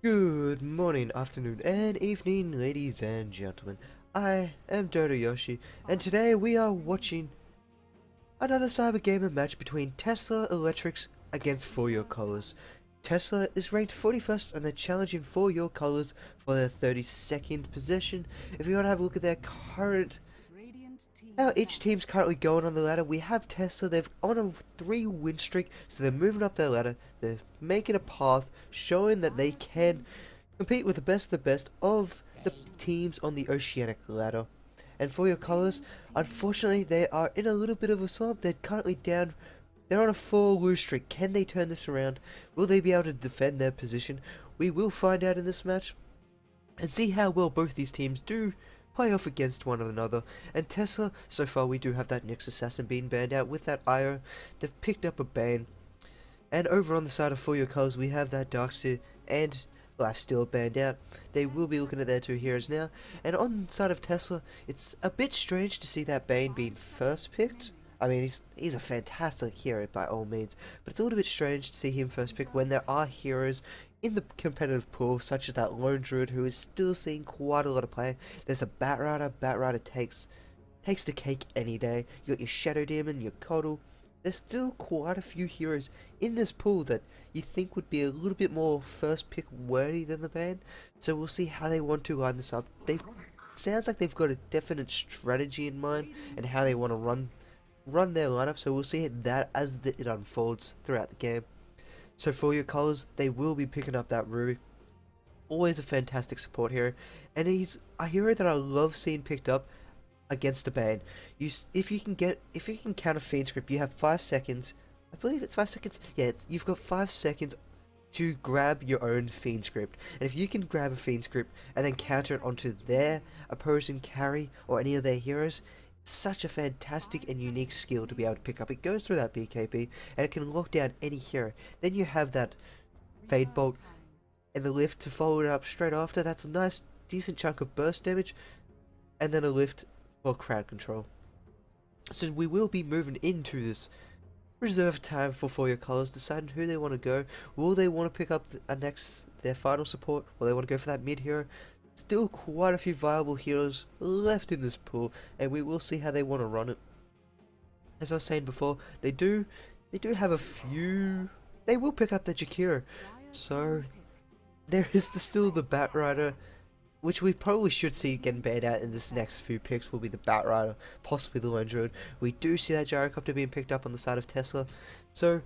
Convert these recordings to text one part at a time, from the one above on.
Good morning, afternoon, and evening, ladies and gentlemen. I am Dota Yoshi, and today we are watching another Cybergamer match between Tesla Electrix against For Your Colors. Tesla is ranked 41st, and they're challenging For Your Colors for their 32nd position. If you want to have a look at their current how each team's currently going on the ladder, we have Tesla. They've on a 3-win streak, so they're moving up their ladder. They're making a path, showing that they can compete with the best of the teams on the Oceanic ladder. And For Your Colors, unfortunately, they are in a little bit of a slump. They're currently down. They're on a 4-lose streak. Can they turn this around? Will they be able to defend their position? We will find out in this match and see how well both these teams do play off against one another. And Tesla, so far we do have that Nyx Assassin being banned out with that IO. They've picked up a ban. And over on the side of For Your Colors, we have that Darkseer and Lifesteal banned out. They will be looking at their two heroes now. And on the side of Tesla, it's a bit strange to see that Bane being first picked. I mean, he's a fantastic hero by all means, but it's a little bit strange to see him first pick when there are heroes in the competitive pool, such as that Lone Druid, who is still seeing quite a lot of play. There's a Batrider. Batrider takes the cake any day. You got your Shadow Demon, your Coddle. There's still quite a few heroes in this pool that you think would be a little bit more first pick worthy than the ban. So we'll see how they want to line this up. Sounds like they've got a definite strategy in mind and how they want to run their lineup. So we'll see that as it unfolds throughout the game. So For Your Colors, they will be picking up that Ruby. Always a fantastic support hero, and he's a hero that I love seeing picked up against the Bane. If you can counter Fiend Script, you have 5 seconds. I believe it's 5 seconds. Yeah, you've got 5 seconds to grab your own Fiend Script, and if you can grab a Fiend Script and then counter it onto their opposing carry or any of their heroes, such a fantastic and unique skill to be able to pick up. It goes through that BKB and it can lock down any hero. Then you have that Fade Bolt and the lift to follow it up straight after. That's a nice decent chunk of burst damage, and then a lift for crowd control. So we will be moving into this reserve time for Your Colors, deciding who they want to go. Will they want to pick up their final support? Will they want to go for that mid hero? Still quite a few viable heroes left in this pool, and we will see how they want to run it. As I was saying before, they do have a few. They will pick up the Jakiro, so there is still the Batrider, which we probably should see getting banned out in this next few picks. Will be the Batrider, possibly the Lone Druid. We do see that Gyrocopter being picked up on the side of Tesla, so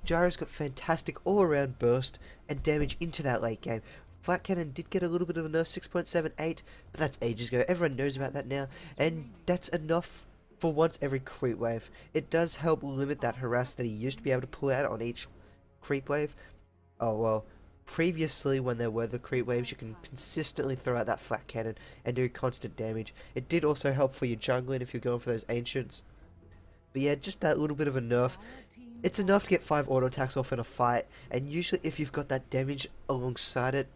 Gyro's got fantastic all-around burst and damage into that late game. Flat Cannon did get a little bit of a nerf, 6.78, but that's ages ago. Everyone knows about that now, and that's enough for once every creep wave. It does help limit that harass that he used to be able to pull out on each creep wave. Oh well, previously when there were the creep waves, you can consistently throw out that Flat Cannon and do constant damage. It did also help for your jungling if you're going for those ancients. But yeah, just that little bit of a nerf. It's enough to get 5 auto attacks off in a fight, and usually if you've got that damage alongside it,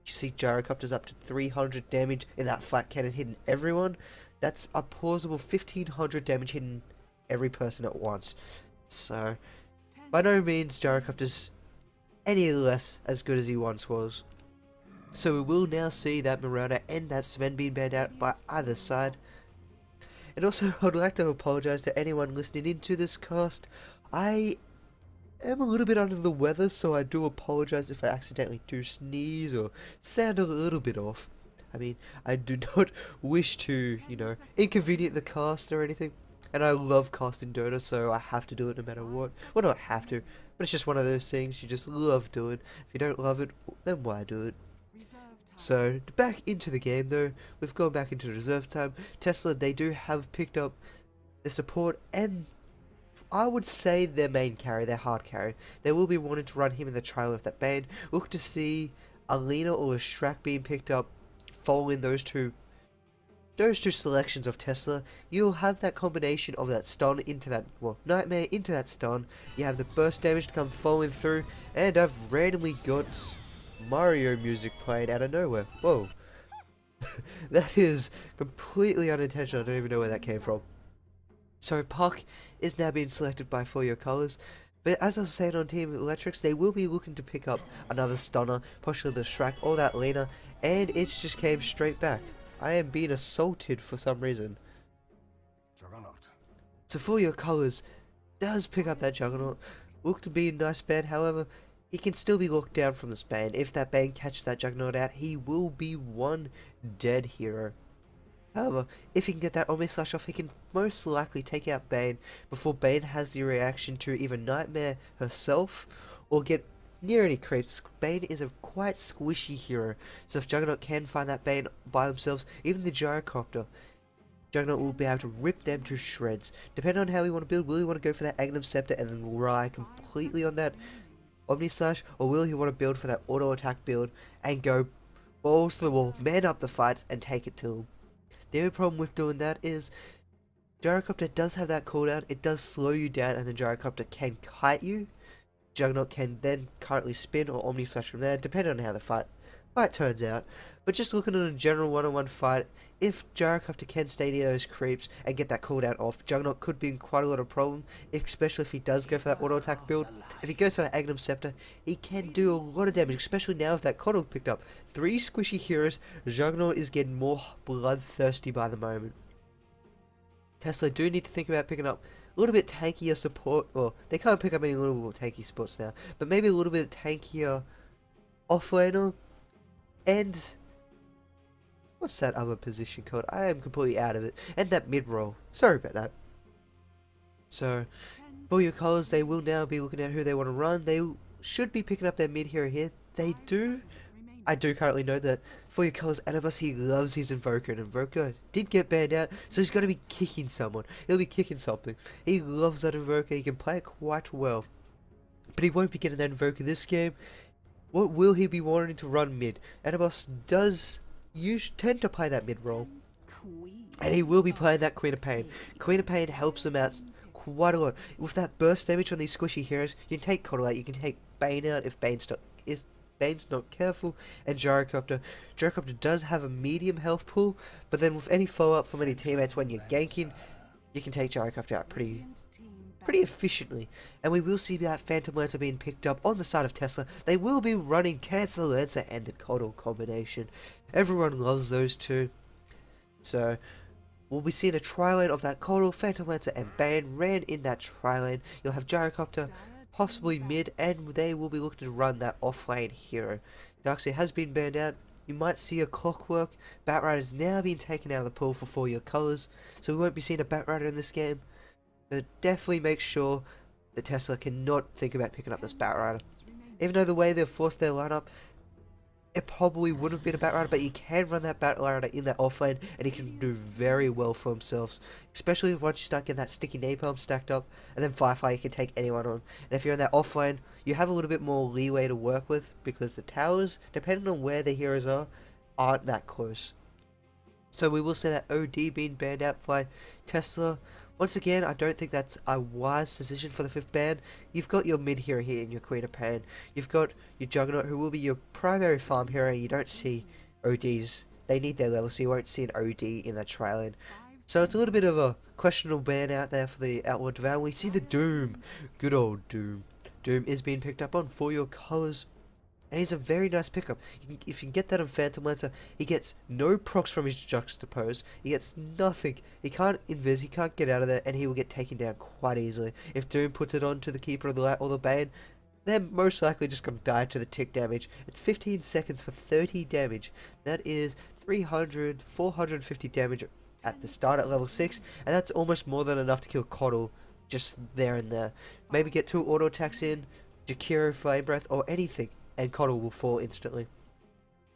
you see Gyrocopters up to 300 damage in that Flat Cannon hitting everyone. That's a plausible 1500 damage hitting every person at once. So, by no means Gyrocopters any less as good as he once was. So we will now see that Marauder and that Sven being banned out by either side. And also, I'd like to apologise to anyone listening into this cast. I am a little bit under the weather, so I do apologise if I accidentally do sneeze or sound a little bit off. I mean, I do not wish to, inconvenience the cast or anything. And I love casting Dota, so I have to do it no matter what. Well, not have to, but it's just one of those things you just love doing. If you don't love it, then why do it? So, back into the game though, we've gone back into reserve time. Tesla, they do have picked up the support and I would say their main carry, their hard carry. They will be wanting to run him in the trial with that bane. Look to see a Lina or a Shrek being picked up following those two selections of Tesla. You'll have that combination of that stun into that, Nightmare into that stun. You have the burst damage to come following through, and I've randomly got Mario music playing out of nowhere. Whoa. That is completely unintentional. I don't even know where that came from. So Puck is now being selected by For Your Colors. But as I was saying on Team Electrix, they will be looking to pick up another stunner, possibly the Shrek or that Lena, and it just came straight back. I am being assaulted for some reason. So for your colours, does pick up that Juggernaut. Look to be a nice ban, however, he can still be locked down from this ban. If that ban catches that Juggernaut out, he will be one dead hero. However, if he can get that Omni Slash off, he can most likely take out Bane before Bane has the reaction to either Nightmare herself or get near any creeps. Bane is a quite squishy hero, so if Juggernaut can find that Bane by themselves, even the Gyrocopter, Juggernaut will be able to rip them to shreds. Depending on how you want to build, will you want to go for that Agnum Scepter and then rely completely on that Omni Slash, or will you want to build for that auto attack build and go balls to the wall, man up the fight and take it to him? The only problem with doing that is Gyrocopter does have that cooldown, it does slow you down, and then Gyrocopter can kite you. Juggernaut can then currently spin or Omni Slash from there, depending on how the fight turns out. But just looking at a general one-on-one fight, if Gyrocopter can stay near those creeps and get that cooldown off, Juggernaut could be in quite a lot of problem, especially if he does go for that auto attack build. If he goes for that Agnum Scepter, he can do a lot of damage, especially now with that Coddle picked up. 3 squishy heroes, Juggernaut is getting more bloodthirsty by the moment. Tesla do need to think about picking up a little bit tankier support, or they can't pick up any little more tanky supports now, but maybe a little bit tankier offlaner, and what's that other position called? I am completely out of it. And that mid-roll. Sorry about that. So, for your colours, they will now be looking at who they want to run. They should be picking up their mid-hero here. They do. I do currently know that for your colours, Anubis, he loves his Invoker. And Invoker did get banned out, so he's going to be kicking someone. He'll be kicking something. He loves that Invoker. He can play it quite well. But he won't be getting that Invoker this game. What will he be wanting to run mid? Anubis does tend to play that mid role, and he will be playing that Queen of Pain. Queen of Pain helps him out quite a lot. With that burst damage on these squishy heroes, you can take Coddle out, you can take Bane out if Bane's not careful, and Gyrocopter. Gyrocopter does have a medium health pool, but then with any follow-up from any teammates when you're ganking, you can take Gyrocopter out pretty efficiently. And we will see that Phantom Lancer being picked up on the side of Tesla. They will be running Cancer Lancer and the Coddle combination. Everyone loves those two. So we'll be seeing a tri-lane of that Coddle, Phantom Lancer and Bane ran in that tri-lane. You'll have Gyrocopter possibly mid, and they will be looking to run that off-lane hero. Darkseid has been banned out. You might see a Clockwork. Batrider is now being taken out of the pool for 4 year colours, so we won't be seeing a Batrider in this game. So definitely make sure that Tesla cannot think about picking up this Batrider. Even though the way they've forced their lineup, it probably would have been a Batrider, but he can run that Batrider in that offlane, and he can do very well for himself. Especially once you start getting that sticky napalm stacked up, and then Firefly, you can take anyone on. And if you're in that offlane, you have a little bit more leeway to work with, because the towers, depending on where the heroes are, aren't that close. So we will see that OD being banned out by Tesla. Once again, I don't think that's a wise decision for the 5th ban. You've got your mid hero here in your Queen of Pain. You've got your Juggernaut, who will be your primary farm hero. You don't see ODs. They need their level, so you won't see an OD in that tri-lane. So it's a little bit of a questionable ban out there for the Outlaw Devour. We see the Doom. Good old Doom. Doom is being picked up on for your colours. And he's a very nice pickup. If you can get that on Phantom Lancer, he gets no procs from his Juxtapose. He gets nothing. He can't invis, he can't get out of there, and he will get taken down quite easily. If Doom puts it on to the Keeper of the Light or the Bane, they're most likely just going to die to the tick damage. It's 15 seconds for 30 damage. That is 300, 450 damage at the start at level 6, and that's almost more than enough to kill Coddle just there and there. Maybe get 2 auto attacks in, Jakiro, Flame Breath, or anything, and Coddle will fall instantly.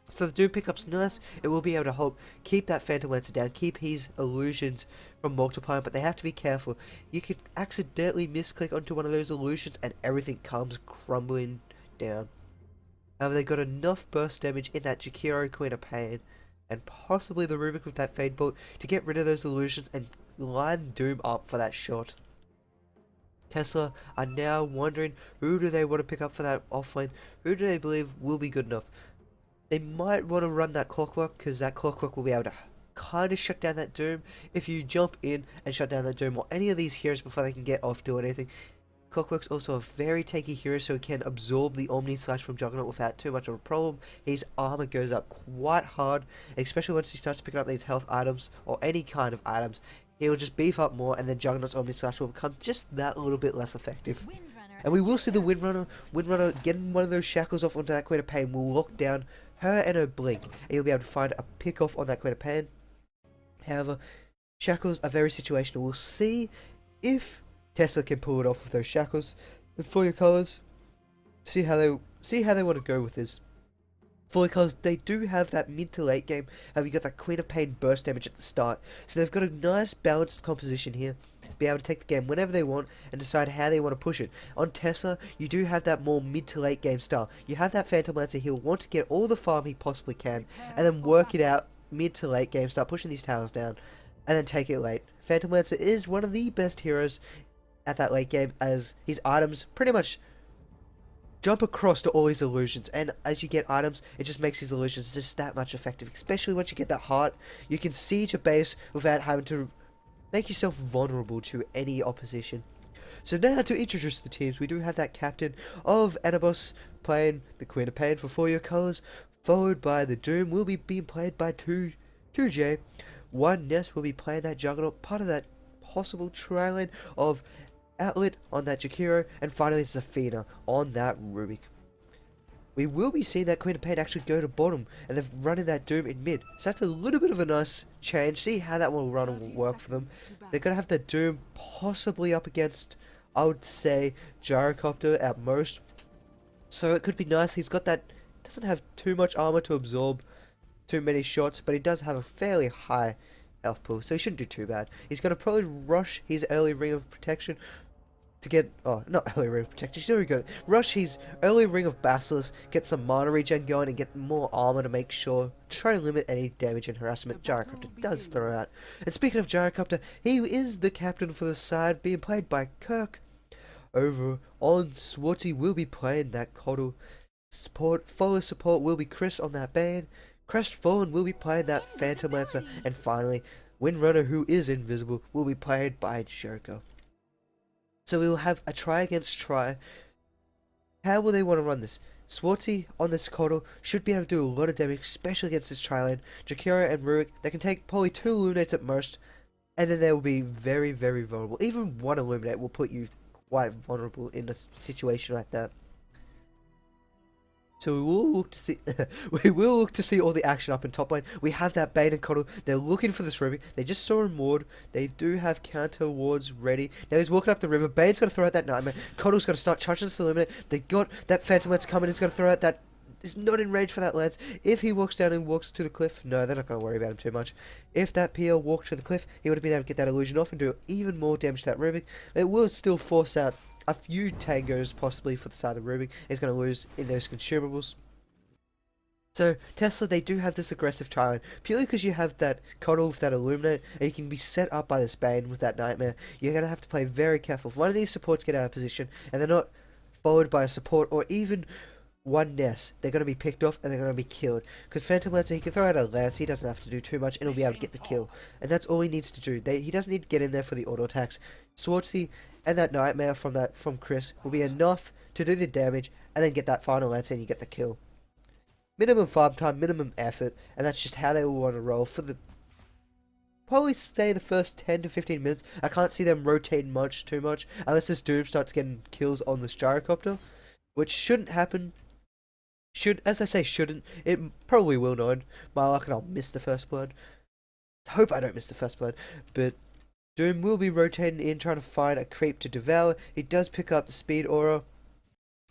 So the Doom pickup's nice. It will be able to help keep that Phantom Lancer down, keep his illusions from multiplying, but they have to be careful. You could accidentally misclick onto one of those illusions and everything comes crumbling down. However, they got enough burst damage in that Jakiro, Queen of Pain, and possibly the Rubik with that Fade Bolt to get rid of those illusions and line Doom up for that shot. Tesla are now wondering, who do they want to pick up for that offlane? Who do they believe will be good enough? They might want to run that Clockwork, because that Clockwork will be able to kind of shut down that Doom. If you jump in and shut down that Doom or any of these heroes before they can get off doing anything, Clockwork's also a very tanky hero, so he can absorb the Omni Slash from Juggernaut without too much of a problem. His armor goes up quite hard, especially once he starts picking up these health items, or any kind of items. He'll just beef up more, and then Juggernaut's Omni Slash will become just that little bit less effective. And we will see the Windrunner getting one of those shackles off onto that Queen of Pain will lock down her and her blink, and you'll be able to find a pick off on that Queen of Pain. However, shackles are very situational. We'll see if Tesla can pull it off with those shackles. And for your colours, see how they want to go with this. For your colours, they do have that mid to late game. You got that Queen of Pain burst damage at the start, so they've got a nice balanced composition here. Be able to take the game whenever they want and decide how they want to push it. On Tesla, you do have that more mid to late game style. You have that Phantom Lancer. He'll want to get all the farm he possibly can, and then work it out mid to late game. Start pushing these towers down, and then take it late. Phantom Lancer is one of the best heroes at that late game, as his items pretty much jump across to all his illusions, and as you get items, it just makes his illusions just that much effective. Especially once you get that heart, you can siege a base without having to make yourself vulnerable to any opposition. So now to introduce the teams, we do have that captain of Anabos playing the Queen of Pain for 4 year colours, followed by the Doom will be being played by 2J. One Ness will be playing that Juggernaut, part of that possible tri-lane of Outlet on that Jakiro, and finally Zafina on that Rubik. We will be seeing that Queen of Pain actually go to bottom, and they're running that Doom in mid. So that's a little bit of a nice change. See how that will run and will work for them. They're going to have the Doom possibly up against, I would say, Gyrocopter at most. So it could be nice. He's got that, doesn't have too much armor to absorb too many shots, but he does have a fairly high health pool, so he shouldn't do too bad. He's going to probably rush his early Ring of Protection to get, not early Ring of Protection, there we go. Rush his early Ring of Basilisk, get some mana regen going, and get more armor to make sure, try to limit any damage and harassment Gyrocopter does throw out. And speaking of Gyrocopter, he is the captain for the side, being played by Kirk. Over on Swarty will be playing that Coddle. Follow support will be Chris on that Bane. Crestfallen will be playing that Phantom Lancer, and finally, Windrunner, who is invisible, will be played by Joker. So we will have a try against try. How will they want to run this? Swarty on this Coddle should be able to do a lot of damage, especially against this tri-lane. Jakiro and Rurik, they can take probably 2 Illuminates at most, and then they will be very, very vulnerable. Even 1 Illuminate will put you quite vulnerable in a situation like that. So we will look to see all the action up in top lane. We have that Bane and Coddle. They're looking for this Rubik. They just saw him ward. They do have counter wards ready. Now he's walking up the river. Bane's going to throw out that Nightmare. Coddle's going to start charging this Illuminate. They got that Phantom Lance coming. He's going to throw out that. He's not in range for that Lance. If he walks down and walks to the cliff, no, they're not going to worry about him too much. If that PL walked to the cliff, he would have been able to get that illusion off and do even more damage to that Rubik. It will still force out a few tangos possibly for the side of Rubik. He's going to lose in those consumables. So, Tesla, they do have this aggressive tri-lane, purely because you have that Coddle with that Illuminate, and you can be set up by this Bane with that Nightmare. You're going to have to play very careful. If one of these supports get out of position, and they're not followed by a support, or even one Ness, they're going to be picked off, and they're going to be killed. Because Phantom Lancer, he can throw out a Lance, he doesn't have to do too much, and he'll be able to get the kill. And that's all he needs to do. He doesn't need to get in there for the auto attacks. Swartzy and that Nightmare from Chris will be enough to do the damage, and then get that final Lance, and you get the kill. Minimum farm time, minimum effort, and that's just how they will want to roll for the, probably say the first 10 to 15 minutes. I can't see them rotating too much, unless this Doom starts getting kills on this Gyrocopter, which shouldn't happen. As I say shouldn't, it probably will not. My luck and I'll miss the first blood. I hope I don't miss the first blood, but Doom will be rotating in, trying to find a creep to devour. He does pick up the speed aura,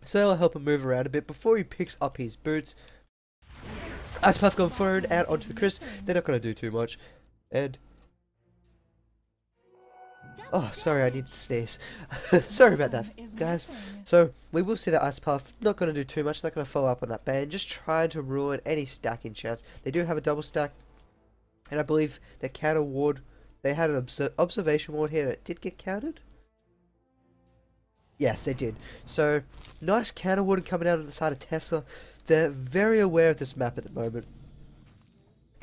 so that'll help him move around a bit before he picks up his boots. Ice Puff going forward, out onto the Chris. They're not going to do too much. And... oh, sorry, I need to sneeze. Sorry about that, guys. So, we will see that Ice Puff. Not going to do too much. Not going to follow up on that Bane. Just trying to ruin any stacking chance. They do have a double stack. And I believe their counter ward... they had an observation ward here and it did get countered? Yes, they did. So, nice counter ward coming out on the side of Tesla. They're very aware of this map at the moment.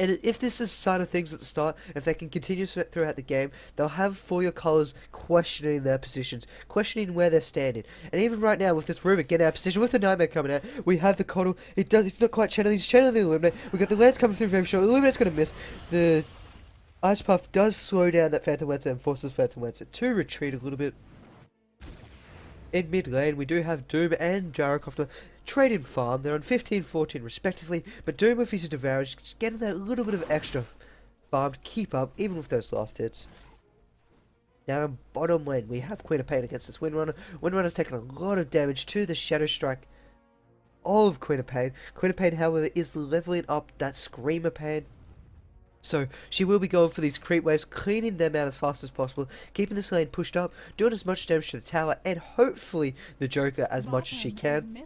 And if this is side of things at the start, if they can continue throughout the game, they'll have for your colours questioning their positions, questioning where they're standing. And even right now, with this Rubik getting out of position, with the Nightmare coming out, we have the Coddle. It's not quite channeling, he's channeling the Illuminate. We've got the Lance coming through very short. Illuminate's going to miss. The Ice Puff does slow down that Phantom Lancer and forces Phantom Lancer to retreat a little bit. In mid lane, we do have Doom and Gyrocopter trading farm. They're on 15-14 respectively, but Doom with his Devour is just getting that little bit of extra farm to keep up, even with those last hits. Down on bottom lane, we have Queen of Pain against this Windrunner. Windrunner's taken a lot of damage to the Shadow Strike of Queen of Pain. Queen of Pain, however, is leveling up that Screamer Pain. So, she will be going for these creep waves, cleaning them out as fast as possible, keeping this lane pushed up, doing as much damage to the tower, and hopefully the Joker as much as she can.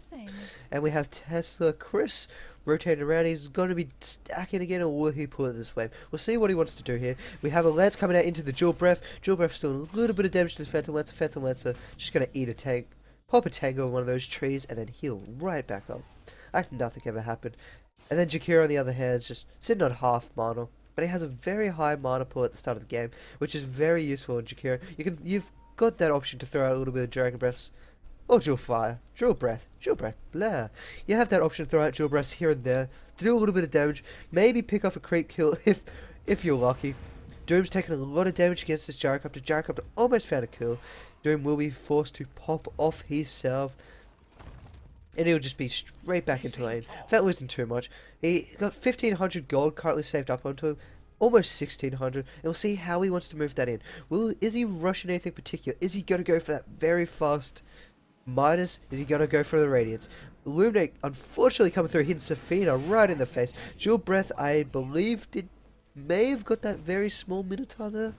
And we have Tesla Chris rotating around. He's going to be stacking again, or will he pull it this wave? We'll see what he wants to do here. We have a Lance coming out into the Dual Breath. Dual Breath doing a little bit of damage to this Phantom Lancer. Phantom Lancer just going to eat a tank, pop a tango on one of those trees, and then heal right back up. Like nothing ever happened. And then Jakira, on the other hand, is just sitting on half mana. But he has a very high mana pool at the start of the game, which is very useful in Jakira. You've got that option to throw out a little bit of Dragon Breaths, or Dual Fire, Dual Breath, blah. You have that option to throw out Dual Breaths here and there to do a little bit of damage. Maybe pick off a creep kill if you're lucky. Doom's taking a lot of damage against this Gyrocopter. Gyrocopter almost found a kill. Doom will be forced to pop off his salve, and he'll just be straight back into lane without losing too much. He got 1500 gold currently saved up onto him, almost 1600, and we'll see how he wants to move that in. Is he rushing anything particular? Is he going to go for that very fast Midas? Is he going to go for the Radiance? Illuminate, unfortunately, coming through, hitting Safina right in the face. Dual Breath, I believe, may have got that very small Minotaur there.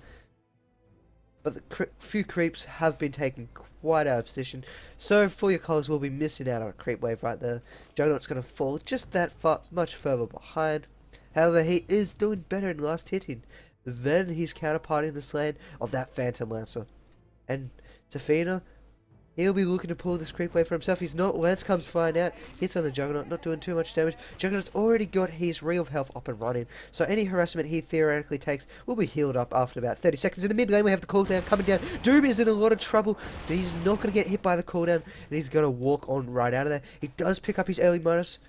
But the few creeps have been taken quite out of position, so for your colours will be missing out on a creep wave right there. Juggernaut's going to fall just that much further behind. However, he is doing better in last hitting than his counterpart in this lane of that Phantom Lancer. And Safina, he'll be looking to pull this creep wave for himself. He's not. Lance comes flying out, hits on the Juggernaut, not doing too much damage. Juggernaut's already got his real health up and running, so any harassment he theoretically takes will be healed up after about 30 seconds. In the mid lane, we have the cooldown coming down. Doom is in a lot of trouble, but he's not going to get hit by the cooldown, and he's going to walk on right out of there. He does pick up his early Midas.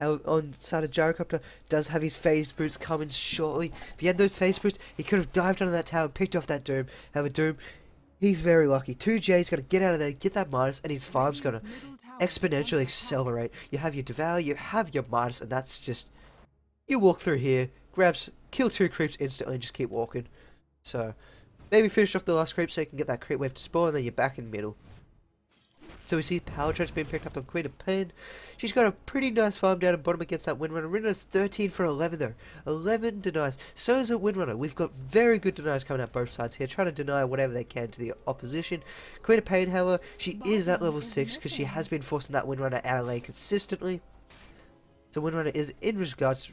On side of Gyrocopter, does have his phase boots coming shortly. If he had those phase boots, he could have dived under that tower and picked off that Doom. However, Doom, he's very lucky. 2J's going to get out of there, get that Midas, and his farm's going to exponentially accelerate. You have your Devour, you have your Midas, and that's just... You walk through here, kill 2 creeps instantly, and just keep walking. So, maybe finish off the last creep so you can get that creep wave to spawn, and then you're back in the middle. So we see Power Trench being picked up on Queen of Pain. She's got a pretty nice farm down at bottom against that Windrunner. Windrunner's 13 for 11 though. 11 denies. So is a Windrunner. We've got very good denies coming out both sides here, trying to deny whatever they can to the opposition. Queen of Pain, however, she is at level 6 because she has been forcing that Windrunner out of lane consistently. So Windrunner is, in regards,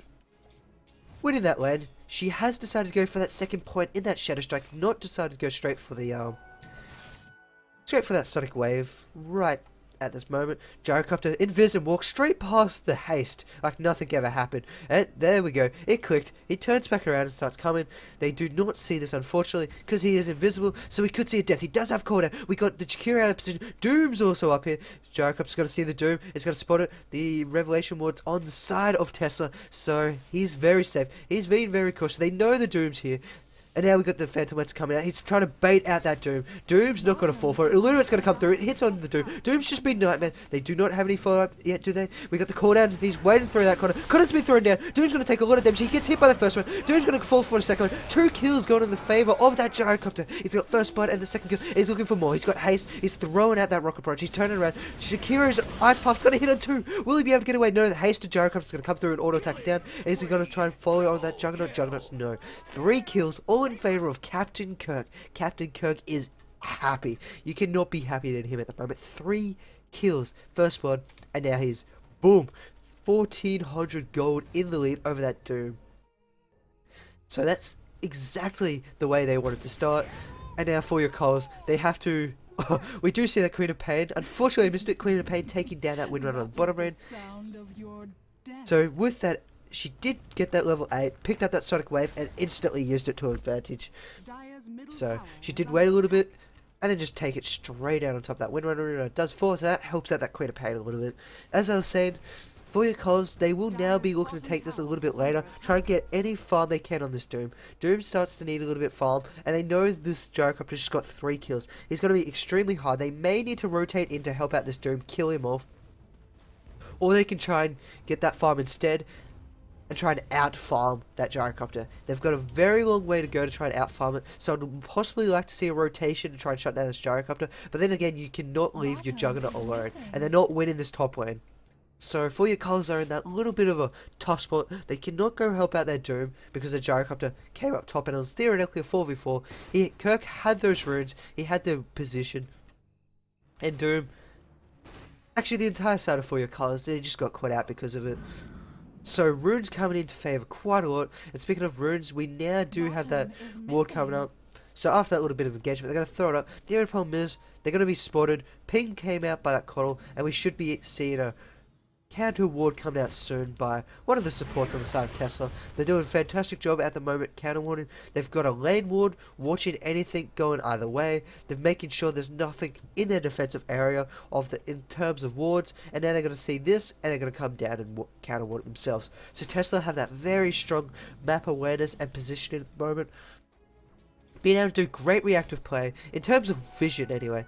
winning that lane. She has decided to go for that second point in that Shadow Strike, not decided to go straight for the that Sonic Wave right at this moment. Gyrocopter invis and walks straight past the haste like nothing ever happened. And there we go. It clicked. He turns back around and starts coming. They do not see this, unfortunately, because he is invisible, so we could see a death. He does have cooldown. We got the Jakira out of position. Doom's also up here. Gyrocopter's going to see the Doom. It's going to spot it. The Revelation Ward's on the side of Tesla, so he's very safe. He's being very cautious. They know the Doom's here. And now we got the Phantom Lancer coming out. He's trying to bait out that Doom. Doom's not going to fall for it. Illuminate's going to come through. It hits on the Doom. Doom's just been Nightmare. They do not have any follow-up yet, do they? We got the cooldown. He's waiting through that corner. Connor's been thrown down. Doom's going to take a lot of damage. He gets hit by the first one. Doom's going to fall for the second one. 2 kills going in the favour of that Gyrocopter. He's got first blood and the second kill. He's looking for more. He's got haste. He's throwing out that rocket barrage. He's turning around. Shakira's Ice Puff's going to hit on 2. Will he be able to get away? No, the haste to Gyrocopter's going to come through and auto-attack it down. Is he going to try and follow on that Juggernaut? Juggernaut's no. 3 kills, all in favour of Captain Kirk. Captain Kirk is happy. You cannot be happier than him at the moment. 3 kills, first blood, and now he's, boom, 1400 gold in the lead over that Doom. So that's exactly the way they wanted to start. And now for your colours, they have to... we do see that Queen of Pain. Unfortunately, I missed it. Queen of Pain taking down that Windrunner on the bottom lane. So with that she did get that level 8, picked up that Sonic Wave, and instantly used it to her advantage. So she did wait a little bit, and then just take it straight out on top of that Windrunner. It does 4, so that helps out that Queen of Pain a little bit. As I was saying, for your calls, they will now be looking to take this a little bit later, try and get any farm they can on this Doom. Doom starts to need a little bit farm, and they know this Gyrocopter just got 3 kills. He's going to be extremely hard. They may need to rotate in to help out this Doom, kill him off, or they can try and get that farm instead, and try and out-farm that Gyrocopter. They've got a very long way to go to try and out-farm it, so I'd possibly like to see a rotation to try and shut down this Gyrocopter, but then again, you cannot leave your Juggernaut alone, and they're not winning this top lane. So for your colours are in that little bit of a tough spot. They cannot go help out their Doom because the Gyrocopter came up top and it was theoretically a 4v4. Kirk had those runes, he had the position, and Doom, actually the entire side of For Your Colours, they just got caught out because of it. So runes coming into favour quite a lot. And speaking of runes, we now do have that ward coming up. So after that little bit of engagement, they're going to throw it up. The only problem is, they're going to be spotted. Ping came out by that Coddle, and we should be seeing a counter ward coming out soon by one of the supports on the side of Tesla. They're doing a fantastic job at the moment counter warding. They've got a lane ward watching anything going either way. They're making sure there's nothing in their defensive area in terms of wards, and now they're going to see this and they're going to come down and counter ward themselves. So Tesla have that very strong map awareness and positioning at the moment, being able to do great reactive play in terms of vision anyway.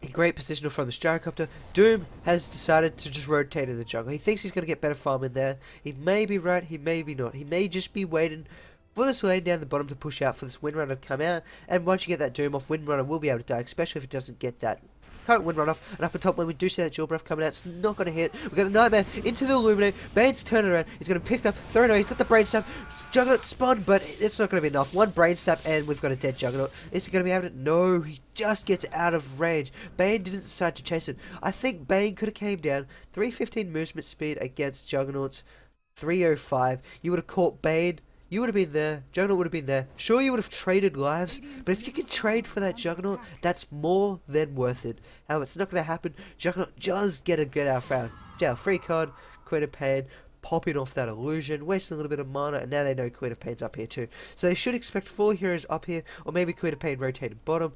A great positional from the Gyrocopter. Doom has decided to just rotate in the jungle. He thinks he's going to get better farm in there. He may be right, he may be not. He may just be waiting for this lane down the bottom to push out for this Windrunner to come out. And once you get that Doom off, Windrunner will be able to die, especially if it doesn't get that current Windrunner off. And up on top, when we do see that Jewel Breath coming out, it's not going to hit. We've got the Nightmare into the Illuminate. Bane's turning around. He's going to pick up, throw it away. He's got the Brain Stab. Juggernaut spun, but it's not going to be enough. One Brain Stab and we've got a dead Juggernaut. Is he going to be able to? No, he just gets out of range. Bane didn't decide to chase it. I think Bane could have came down. 315 movement speed against Juggernaut's 305. You would have caught Bane. You would have been there. Juggernaut would have been there. Sure, you would have traded lives, but if you can trade for that Juggernaut, that's more than worth it. However, it's not going to happen. Juggernaut does get out of jail free card. Queen of Pain popping off that illusion, wasting a little bit of mana, and now they know Queen of Pain's up here too. So they should expect 4 heroes up here, or maybe Queen of Pain rotating bottom.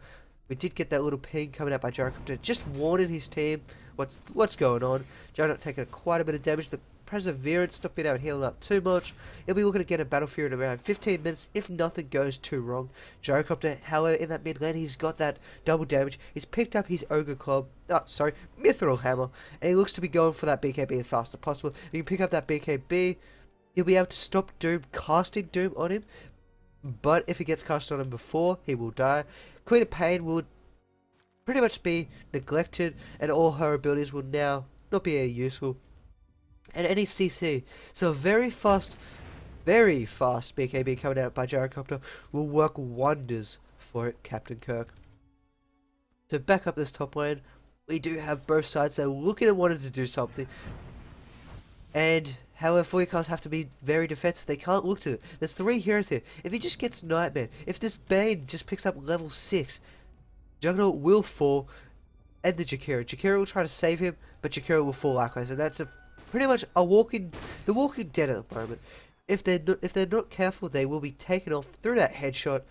We did get that little ping coming out by Gyrocopter, just warning his team what's going on. Juggernaut taking quite a bit of damage. The Perseverance not being able to heal up too much. He'll be looking to get a Battlefield in around 15 minutes if nothing goes too wrong. Gyrocopter, however, in that mid lane, he's got that double damage. He's picked up his Ogre Club, Mithril Hammer, and he looks to be going for that BKB as fast as possible. If you can pick up that BKB, he'll be able to stop Doom casting Doom on him, but if he gets cast on him before, he will die. Queen of Pain will pretty much be neglected, and all her abilities will now not be useful. And any CC, so a very fast BKB coming out by Gyrocopter will work wonders for it, Captain Kirk. To back up this top lane, we do have both sides that are looking and wanting to do something. And however, Forecast have to be very defensive. They can't look to it. There's 3 heroes here. If he just gets Nightmare, if this Bane just picks up level 6, Juggernaut will fall, and the Jakira. Jakira will try to save him, but Jakira will fall likewise, and that's pretty much the Walking Dead at the moment. If they're not careful, they will be taken off through that headshot,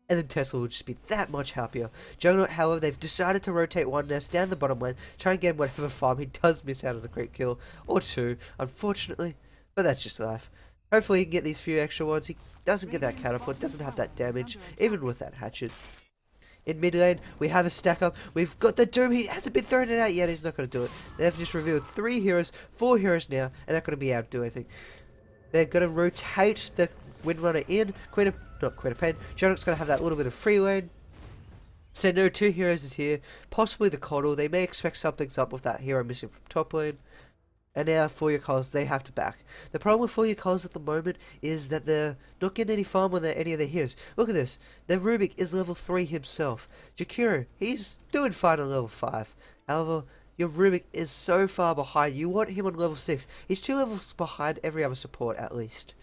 and then Tesla will just be that much happier. Juggernaut, however, they've decided to rotate one nest down the bottom lane, try and get him whatever farm. He does miss out on the creep kill, or 2, unfortunately, but that's just life. Hopefully he can get these few extra ones. He doesn't get that catapult, doesn't have that damage, even with that hatchet. In mid lane, we have a stack up. We've got the Doom. He hasn't been thrown it out yet. He's not going to do it. They've just revealed 3 heroes, 4 heroes now, and they're not going to be able to do anything. They're going to rotate the Windrunner in. Not Queen of Pain. Juggernaut's going to have that little bit of free lane. So no 2 heroes is here. Possibly the Coddle. They may expect something's up with that hero missing from top lane. And now For Your Colours, they have to back. The problem with For Your Colours at the moment is that they're not getting any farm on any of their heroes. Look at this. Their Rubik is level 3 himself. Jakiro, he's doing fine on level 5. However, your Rubik is so far behind. You want him on level 6. He's 2 levels behind every other support at least.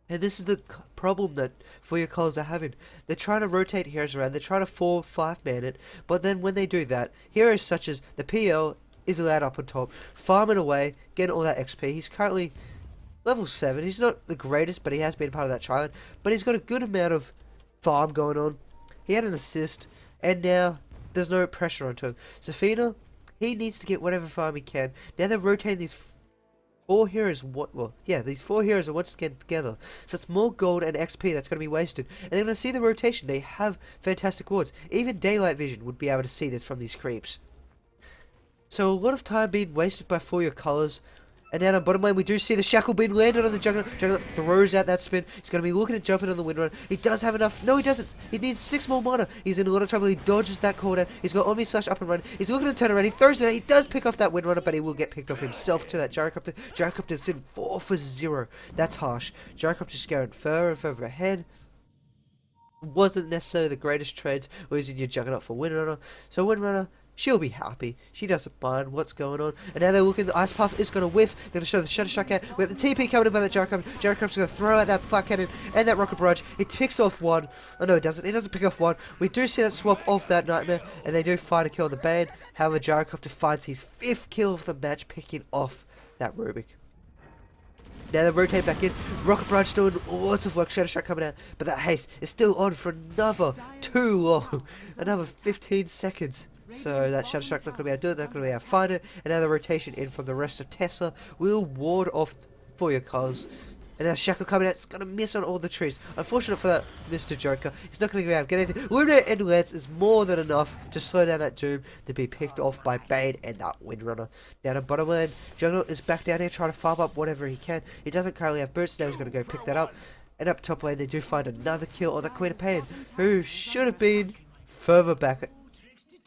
And this is the problem that For Your Colours are having. They're trying to rotate heroes around. They're trying to 4-5 man it. But then when they do that, heroes such as the PL is allowed up on top, farming away, getting all that XP. He's currently level 7. He's not the greatest, but he has been part of that trial. But he's got a good amount of farm going on. He had an assist, and now there's no pressure onto him. Safina, he needs to get whatever farm he can. Now they're rotating these four heroes. These four heroes are once again together. So it's more gold and XP that's going to be wasted. And they're going to see the rotation. They have fantastic wards. Even daylight vision would be able to see this from these creeps. So a lot of time being wasted by For Your Colors. And down on bottom lane, we do see the shackle being landed on the Juggernaut. Juggernaut throws out that spin. He's going to be looking at jumping on the Windrunner. He does have enough. No, he doesn't. He needs 6 more mana. He's in a lot of trouble. He dodges that cooldown. He's got Omni Slash up and running. He's looking to turn around. He throws it out. He does pick off that Windrunner, but he will get picked off himself to that Gyrocopter. Gyrocopter's in 4 for 0. That's harsh. Gyrocopter's going further and further ahead. Wasn't necessarily the greatest trades losing your Juggernaut for Windrunner. So Windrunner, she'll be happy. She doesn't mind what's going on. And now they're looking. The Ice Path is going to whiff. They're going to show the Shadow Strike out. We have the TP coming in by the Jyrocopter. Gyrocopter's going to throw out that Fire Cannon and that Rocket Barrage. He picks off one. Oh no, it doesn't. He doesn't pick off one. We do see that swap off that Nightmare. And they do find a kill on the Bane. However, Gyrocopter finds his 5th kill of the match, picking off that Rubik. Now they rotate back in. Rocket Barrage doing lots of work. Shadow Strike coming out. But that haste is still on for another too long. Another 15 seconds. So that Shadow Strike's not going to be able to do it, they're not going to be able to find it. And now the rotation in from the rest of Tesla will ward off For Your Colors. And now Shackle coming out, it's going to miss on all the trees. Unfortunate for that Mr. Joker, he's not going to be able to get anything. Luminate and Lance is more than enough to slow down that Doom to be picked off by Bane and that Windrunner. Down to bottom lane, Juggernaut is back down here trying to farm up whatever he can. He doesn't currently have boots, now he's going to go pick that up. And up top lane, they do find another kill on the Queen of Pain, who should have been further back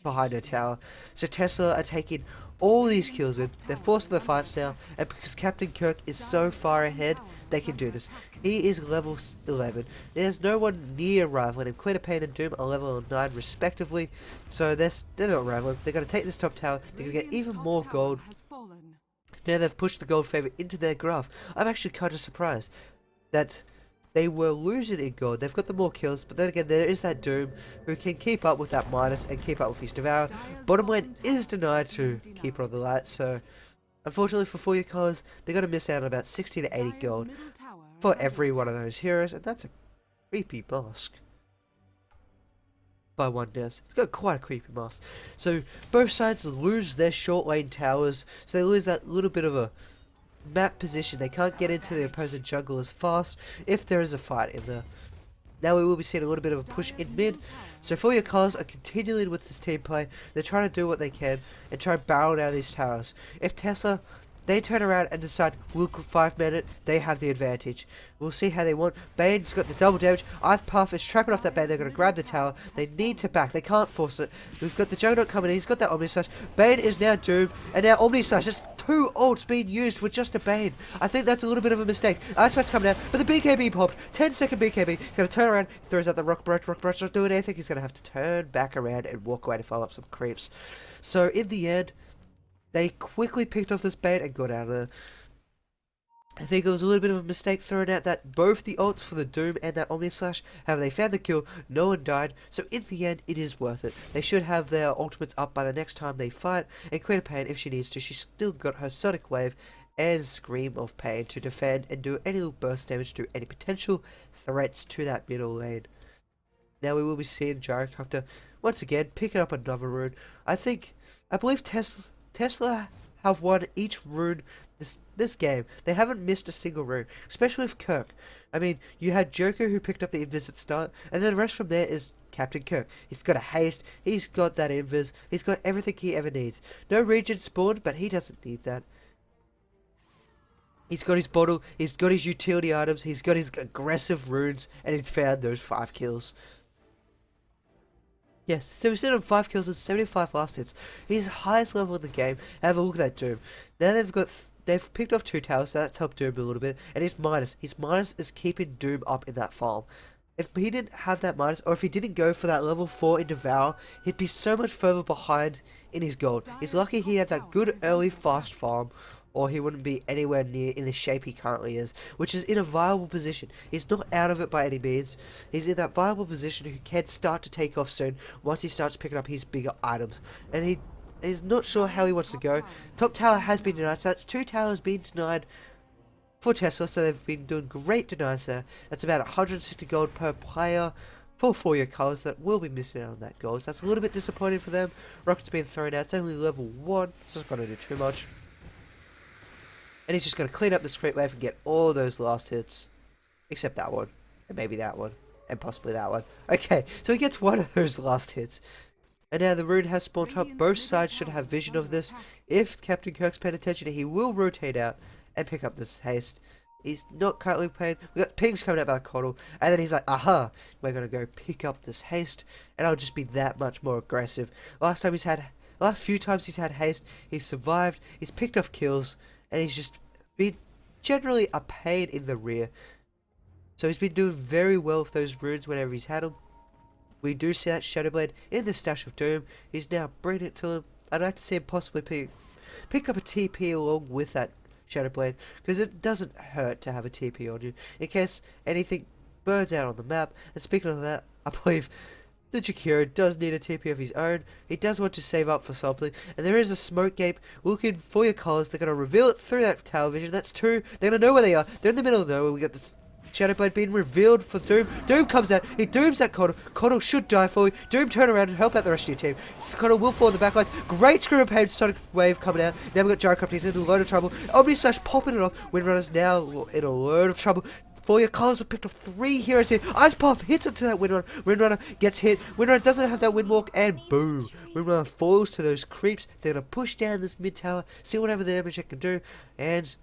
behind her tower. So Tesla are taking all these kills in. They're forcing the fights now, and because Captain Kirk is so far ahead, they can do this. He is level 11. There's no one near rivaling him. Queen of Pain and Doom are level 9 respectively, so they're not rivaling. They're going to take this top tower. They're going to get even more gold. Now they've pushed the gold favor into their graph. I'm actually kind of surprised that they were losing in gold. They've got the more kills, but then again, there is that Doom who can keep up with that minus and keep up with his Devour. Bottom lane is denied to keep her on the light, so unfortunately for Your Colors, they're going to miss out on about 60 to 80 gold for every one of those heroes, and that's a creepy mask. By one does. It's got quite a creepy mask. So both sides lose their short lane towers, so they lose that little bit of a map position. They can't get into the opposing jungle as fast if there is a fight in there. Now we will be seeing a little bit of a push in mid. So For Your Colors are continuing with this team play. They're trying to do what they can and try and barrel down these towers. If Tesla, they turn around and decide we'll 5-man it, they have the advantage. We'll see how they want. Bane's got the double damage. Ice Path is trapping off that Bane. They're going to grab the tower. They need to back. They can't force it. We've got the Juggernaut coming in. He's got that Omni Slash. Bane is now doomed. And now Omni Slash. Just 2 ults being used with just a Bane. I think that's a little bit of a mistake. Ice Path's coming out. But the BKB popped. 10-second BKB. He's going to turn around. Throws out the Rock Barrage. Rock Barrage not doing anything. He's going to have to turn back around and walk away to follow up some creeps. So in the end, they quickly picked off this Bane and got out of there. I think it was a little bit of a mistake throwing out that both the ults for the Doom and that Omni Slash. However, they found the kill, no one died, so in the end, it is worth it. They should have their ultimates up by the next time they fight, and Queen of Pain, if she needs to, she's still got her Sonic Wave and Scream of Pain to defend and do any little burst damage to any potential threats to that middle lane. Now we will be seeing Gyrocopter once again picking up another rune. I believe Tesla have won each rune this game. They haven't missed a single rune, especially with Kirk. I mean, you had Joker who picked up the invis at start, and then the rest from there is Captain Kirk. He's got a haste, he's got that invis, he's got everything he ever needs. No regen spawned, but he doesn't need that. He's got his bottle, he's got his utility items, he's got his aggressive runes, and he's found those 5 kills. Yes, so we've seen him 5 kills and 75 last hits. He's highest level in the game. Have a look at that Doom. Now they've picked off 2 towers, so that's helped Doom a little bit. And his minus is keeping Doom up in that farm. If he didn't have that minus, or if he didn't go for that level 4 in Devour, he'd be so much further behind in his gold. He's lucky he had that good early fast farm, or he wouldn't be anywhere near in the shape he currently is, which is in a viable position. He's not out of it by any means. He's in that viable position who can start to take off soon once he starts picking up his bigger items. And He's not sure how he wants to go. Top tower has been denied, so that's 2 towers being denied for Tesla, so they've been doing great denies there. That's about 160 gold per player for your colours that will be missing out on that gold. So that's a little bit disappointing for them. Rocket's been thrown out. It's only level 1, so it's not going to do too much. And he's just going to clean up the scrape wave and get all those last hits. Except that one. And maybe that one. And possibly that one. Okay, so he gets one of those last hits. And now the rune has spawned up. Both sides should have vision of this. If Captain Kirk's paying attention, he will rotate out and pick up this haste. He's not currently playing. We got pings coming out by the coddle. And then he's like, aha, we're going to go pick up this haste. And I'll just be that much more aggressive. Last few times he's had haste, he's survived, he's picked off kills. And he's just been generally a pain in the rear. So he's been doing very well with those runes whenever he's had them. We do see that Shadow Blade in the Stash of Doom. He's now bringing it to him. I'd like to see him possibly pick up a TP along with that Shadow Blade, because it doesn't hurt to have a TP on you in case anything burns out on the map. And speaking of that, I believe the Jakiro does need a TP of his own. He does want to save up for something, and there is a smoke gate looking for your colours. They're going to reveal it through that tower vision. That's 2. They're going to know where they are. They're in the middle of nowhere. We got this Shadow Blade being revealed for Doom. Doom comes out. He dooms that Coddle. Coddle should die for you. Doom turn around and help out the rest of your team. Coddle will fall in the backlines. Great Screw of Pain Sonic Wave coming out. Now we've got Gyrocopter. He's in a load of trouble. Omni Slash popping it off. Windrunner's now in a load of trouble. For your colours have picked off 3 heroes here. Ice Puff hits onto that Windrunner. Windrunner gets hit. Windrunner doesn't have that Windwalk, and boom. Windrunner falls to those creeps. They're going to push down this mid tower, see whatever damage it can do, and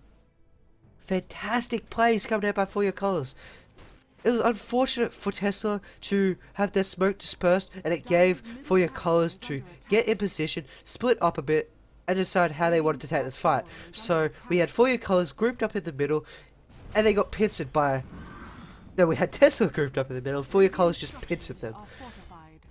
fantastic plays coming out by For Your Colours. It was unfortunate for Tesla to have their smoke dispersed, and it gave For Your Colours to get in position, split up a bit, and decide how they wanted to take this fight. So we had For Your Colours grouped up in the middle, and they got pincered by... No, we had Tesla grouped up in the middle, For Your Colours just pincered them.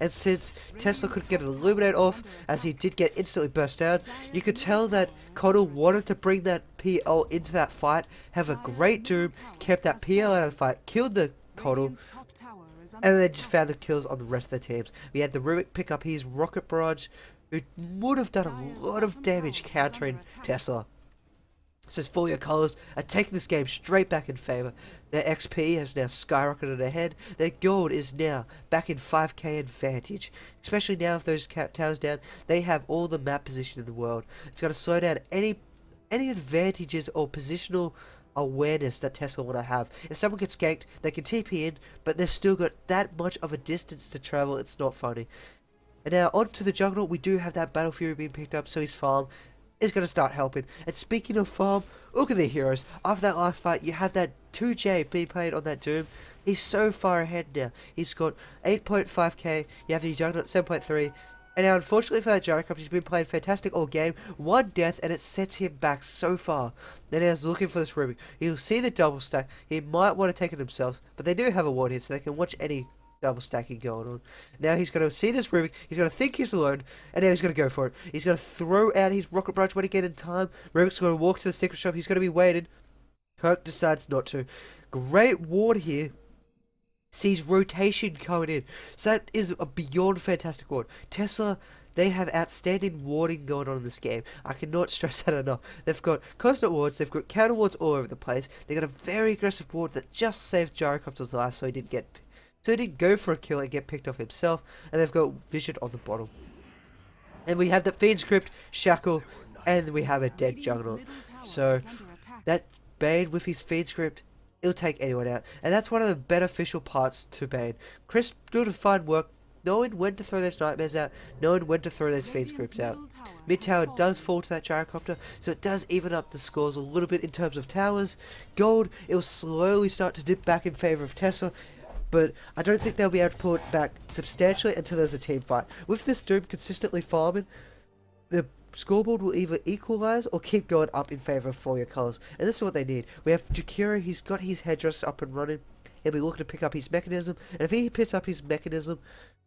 And since Tesla couldn't get an Illuminate off, as he did get instantly burst down, you could tell that Coddle wanted to bring that PL into that fight, have a great Doom, kept that PL out of the fight, killed the Coddle, and then just found the kills on the rest of the teams. We had the Rubik pick up his Rocket Barrage, who would have done a lot of damage countering Tesla. So For Your Colours are taking this game straight back in favour. Their XP has now skyrocketed ahead. Their gold is now back in 5k advantage. Especially now with those towers down, they have all the map position in the world. It's going to slow down any advantages or positional awareness that Tesla want to have. If someone gets ganked, they can TP in, but they've still got that much of a distance to travel. It's not funny. And now on to the Juggernaut. We do have that Battle Fury being picked up, so his farm is going to start helping. And speaking of farm, look at the heroes. After that last fight, you have that 2J being played on that Doom. He's so far ahead now. He's got 8.5k. You have the Juggernaut 7.3. And now, unfortunately for that Gyrocopter, he's been playing fantastic all game. 1 death, and it sets him back so far. Then he's looking for this Rubik. He'll see the double stack. He might want to take it himself, but they do have a ward here, so they can watch any double stacking going on. Now he's going to see this Rubik, he's going to think he's alone, and now he's going to go for it. He's going to throw out his Rocket Barrage when he gets in time. Rubik's going to walk to the secret shop, he's going to be waiting. Kirk decides not to. Great ward here. Sees rotation going in. So that is a beyond fantastic ward. Tesla, they have outstanding warding going on in this game. I cannot stress that enough. They've got constant wards, they've got counter wards all over the place. They got a very aggressive ward that just saved Gyrocopter's life, so he didn't go for a kill and get picked off himself. And they've got vision on the bottom. And we have the Fiend Script, Shackle, and we have a dead Juggernaut. So that Bane with his Fiend Script, it'll take anyone out. And that's one of the beneficial parts to Bane. Chris doing fine work, knowing when to throw those Nightmares out, knowing when to throw those Fiend Scripts out. Mid tower does fall to that Gyrocopter, so it does even up the scores a little bit in terms of towers. Gold, it will slowly start to dip back in favour of Tesla, but I don't think they'll be able to pull it back substantially until there's a team fight. With this Doom consistently farming, the scoreboard will either equalise or keep going up in favour of For Your Colours. And this is what they need. We have Jakiro, he's got his headdress up and running. He'll be looking to pick up his mechanism. And if he picks up his mechanism,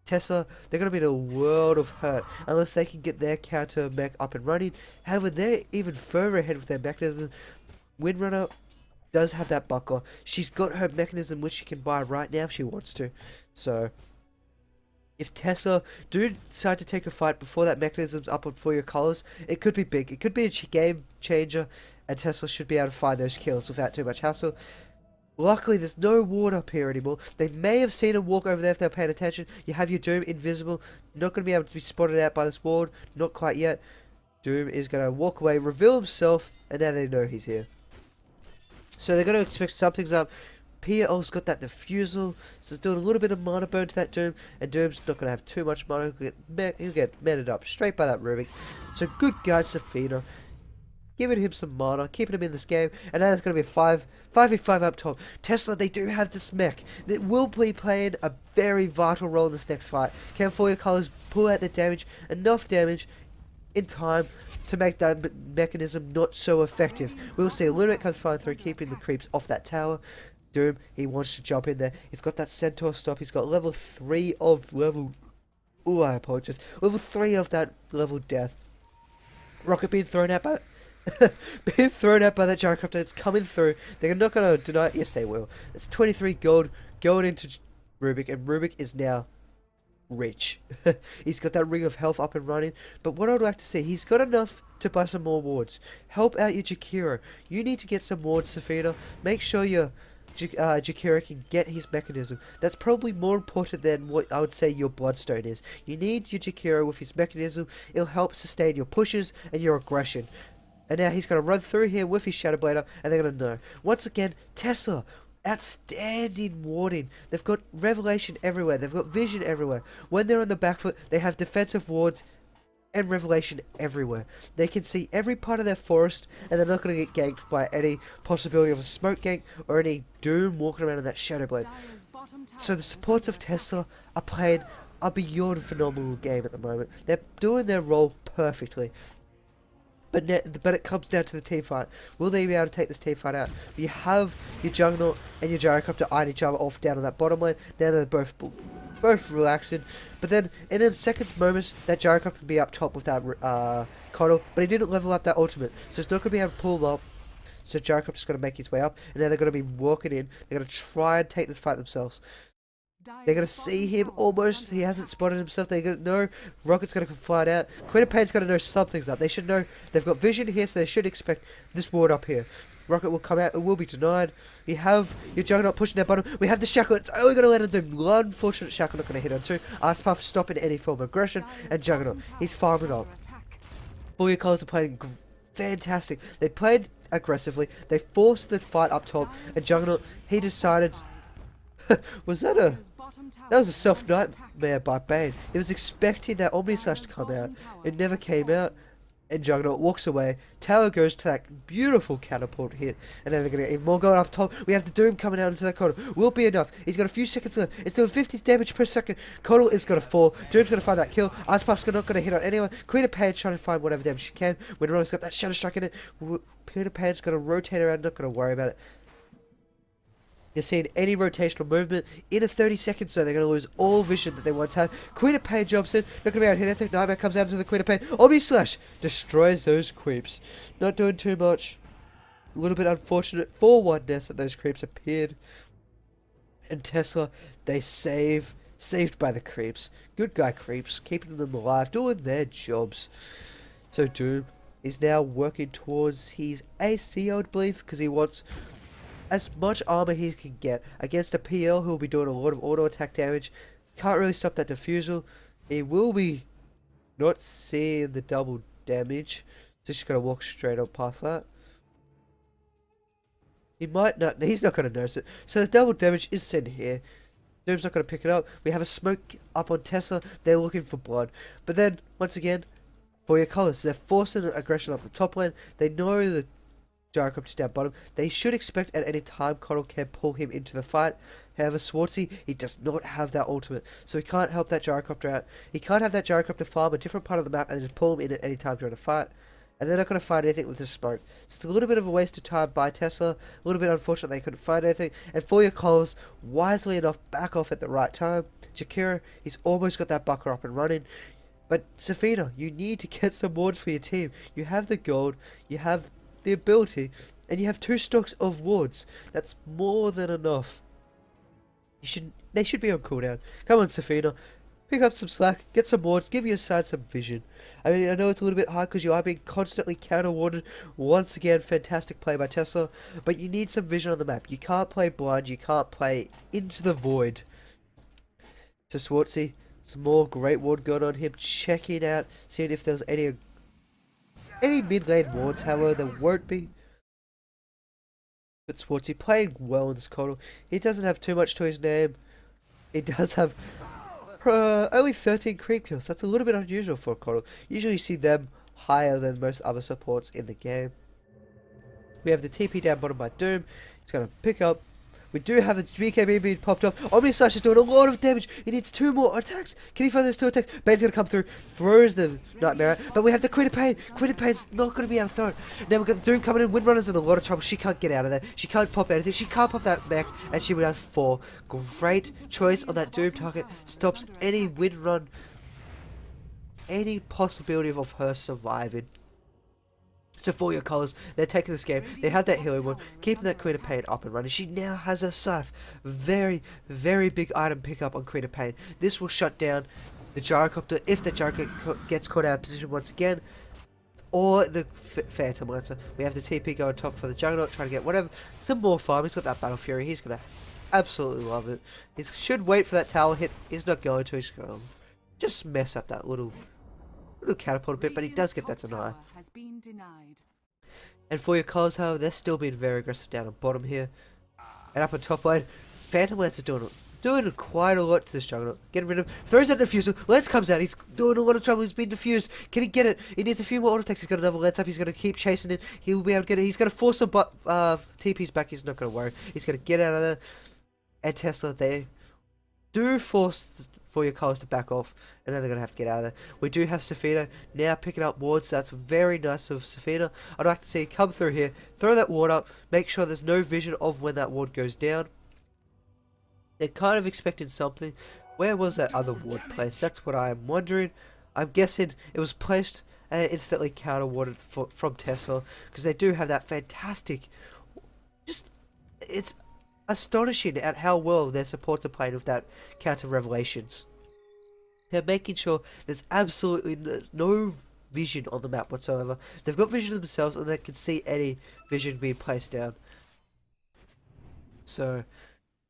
Tesla, they're going to be in a world of hurt unless they can get their counter mech up and running. However, they're even further ahead with their mechanism. Windrunner does have that buckler. She's got her mechanism which she can buy right now if she wants to. So If Tesla do decide to take a fight before that mechanism's up on for your colors, it could be big. It could be a game changer, and Tesla should be able to find those kills without too much hassle. Luckily, there's no ward up here anymore. They may have seen him walk over there if they're paying attention. You have your Doom invisible. Not going to be able to be spotted out by this ward. Not quite yet. Doom is going to walk away, reveal himself, and now they know he's here. So they're going to expect something's up. PL's got that diffusal, so it's doing a little bit of mana burn to that Doom, and Doom's not going to have too much mana. He'll get meted up straight by that Rubik. So good guy, Safina. Giving him some mana, keeping him in this game, and now it's going to be a 5v5 up top. Tesla, they do have this mech that will be playing a very vital role in this next fight. Can For Your Colors pull out the damage, enough damage, in time to make that mechanism not so effective. We'll see a little bit comes flying through, keeping the creeps off that tower. Doom, he wants to jump in there. He's got that Centaur stop. He's got level 3 of level... Ooh, I apologize. Level 3 of that level death. Rocket being thrown out by... being thrown out by that gyrocopter. It's coming through. They're not going to deny it. Yes, they will. It's 23 gold going into Rubik, and Rubik is now rich. He's got that ring of health up and running. But what I'd like to see, he's got enough to buy some more wards. Help out your Jakiro. You need to get some wards, Safina. Make sure your Jakiro can get his mechanism. That's probably more important than what I would say your Bloodstone is. You need your Jakiro with his mechanism. It'll help sustain your pushes and your aggression. And now he's going to run through here with his Shadow Blader, and they're going to know. Once again, Tesla, outstanding warding. They've got Revelation everywhere. They've got Vision everywhere. When they're on the back foot, they have defensive wards and Revelation everywhere. They can see every part of their forest, and they're not going to get ganked by any possibility of a smoke gank or any Doom walking around in that Shadow Blade. So the supports of Tesla are playing a beyond phenomenal game at the moment. They're doing their role perfectly. But it comes down to the team fight. Will they be able to take this team fight out? You have your Juggernaut and your Gyrocopter eyeing each other off down on that bottom lane. Now they're both relaxing. But then, in a second's moments, that Gyrocopter can be up top with that Coddle. But he didn't level up that ultimate. So it's not going to be able to pull him up. So Gyrocopter's going to make his way up. And now they're going to be walking in. They're going to try and take this fight themselves. They're going to see him almost. He hasn't spotted himself. They're going to know Rocket's going to come flying out. Queen of Pain's going to know something's up. They should know. They've got Vision here, so they should expect this ward up here. Rocket will come out. It will be denied. You have your Juggernaut pushing their bottom. We have the Shackle. It's only going to let him do one. Unfortunate Shackle not going to hit on two. Icepath stopping any form of aggression. And Juggernaut, he's farming up. For Your Colors are playing fantastic. They played aggressively. They forced the fight up top. And Juggernaut, he decided... That was a self-nightmare by Bane. He was expecting that Omnislash to come out. It never came out. And Juggernaut walks away. Tower goes to that beautiful catapult hit. And then they're going to get even more going up top. We have the Doom coming out into that corner. Will be enough. He's got a few seconds left. It's doing 50 damage per second. Coddle is going to fall. Doom's going to find that kill. Icepuff's not going to hit on anyone. Queen of Pain's trying to find whatever damage she can. When Ron's got that Shadow Strike in it. Queen of Pain's going to rotate around. Not going to worry about it. You're seeing any rotational movement in a 30 seconds, so they're going to lose all vision that they once had. Queen of Pain jumps in, not going to be able to hit anything. Nightmare comes out into the Queen of Pain. Omnislash destroys those creeps. Not doing too much. A little bit unfortunate for oneness that those creeps appeared. And Tesla, they saved by the creeps. Good guy creeps, keeping them alive, doing their jobs. So Doom is now working towards his AC, I would believe, because he wants... as much armor he can get against a PL who will be doing a lot of auto attack damage. Can't really stop that diffusal. He will be not seeing the double damage. Just gonna walk straight up past that. He might not. He's not gonna notice it. So the double damage is sent here. Doom's not gonna pick it up. We have a smoke up on Tesla. They're looking for blood. But then once again, For Your Colors, they're forcing aggression up the top lane. They know the Gyrocopter's down bottom. They should expect at any time Coddle can pull him into the fight. However, Swartzy, he does not have that ultimate, so he can't help that Gyrocopter out. He can't have that Gyrocopter farm a different part of the map and just pull him in at any time during the fight. And they're not going to find anything with the smoke. So it's a little bit of a waste of time by Tesla. A little bit unfortunate they couldn't find anything. And For Your Colors, wisely enough, back off at the right time. Jakiro, he's almost got that bucker up and running. But Safina, you need to get some wards for your team. You have the gold, you have the ability, and you have 2 stocks of wards. That's more than enough. They should be on cooldown. Come on, Safina. pick up some slack, get some wards, give your side some vision. I mean, I know it's a little bit hard because you are being constantly counter-warded. Once again, fantastic play by Tesla, but you need some vision on the map. You can't play blind, you can't play into the void. So Swartzy, some more great ward going on him, checking out, seeing if there's any mid-lane wards. However, there won't be. But Swartzy playing well in this corner. He doesn't have too much to his name. He does have only 13 creep kills. That's a little bit unusual for a corner. Usually you see them higher than most other supports in the game. We have the TP down bottom by Doom. He's going to pick up. We do have the BKB being popped off. Omnislash is doing a lot of damage. He needs 2 more attacks. Can he find those 2 attacks? Bane's going to come through. Throws the Nightmare out. But we have the Queen of Pain. Queen of Pain's not going to be able to throw it. Now we've got the Doom coming in. Windrunner's in a lot of trouble. She can't get out of there. She can't pop anything. She can't pop that mech. And she will have 4. Great choice on that Doom target. Stops any Windrun. Any possibility of her surviving. So for your colours, they're taking this game. They have that healing one, keeping that Queen of Pain up and running. She now has a scythe. Very, very big item pickup on Queen of Pain. This will shut down the Gyrocopter if the Gyrocopter gets caught out of position once again. Or the Phantom Lancer. We have the TP going top for the Juggernaut, trying to get whatever. Some more farm. He's got that Battle Fury. He's going to absolutely love it. He should wait for that tower hit. He's not going to. He's going to just mess up that little catapult a bit, but he does get that deny. And for your colours, however, they're still being very aggressive down on bottom here. And up on top lane, Phantom Lance is doing quite a lot to this Juggernaut. Getting rid of him. Throws out Diffusal. Lance comes out. He's doing a lot of trouble. He's been diffused. Can he get it? He needs a few more auto attacks. He's got another Lance up. He's going to keep chasing it. He will be able to get it. He's going to force some TPs back. He's not going to worry. He's going to get out of there. And Tesla, they do force for your colours to back off, and then they're going to have to get out of there. We do have Safina now picking up wards. That's very nice of Safina. I'd like to see come through here, throw that ward up, make sure there's no vision of when that ward goes down. They're kind of expecting something. Where was that other ward placed? That's what I'm wondering. I'm guessing it was placed and instantly counter-warded from Tesla, because they do have that fantastic... It's astonishing at how well their supports are playing with that counter revelations. They're making sure there's absolutely no vision on the map whatsoever. They've got vision themselves, and they can see any vision being placed down. So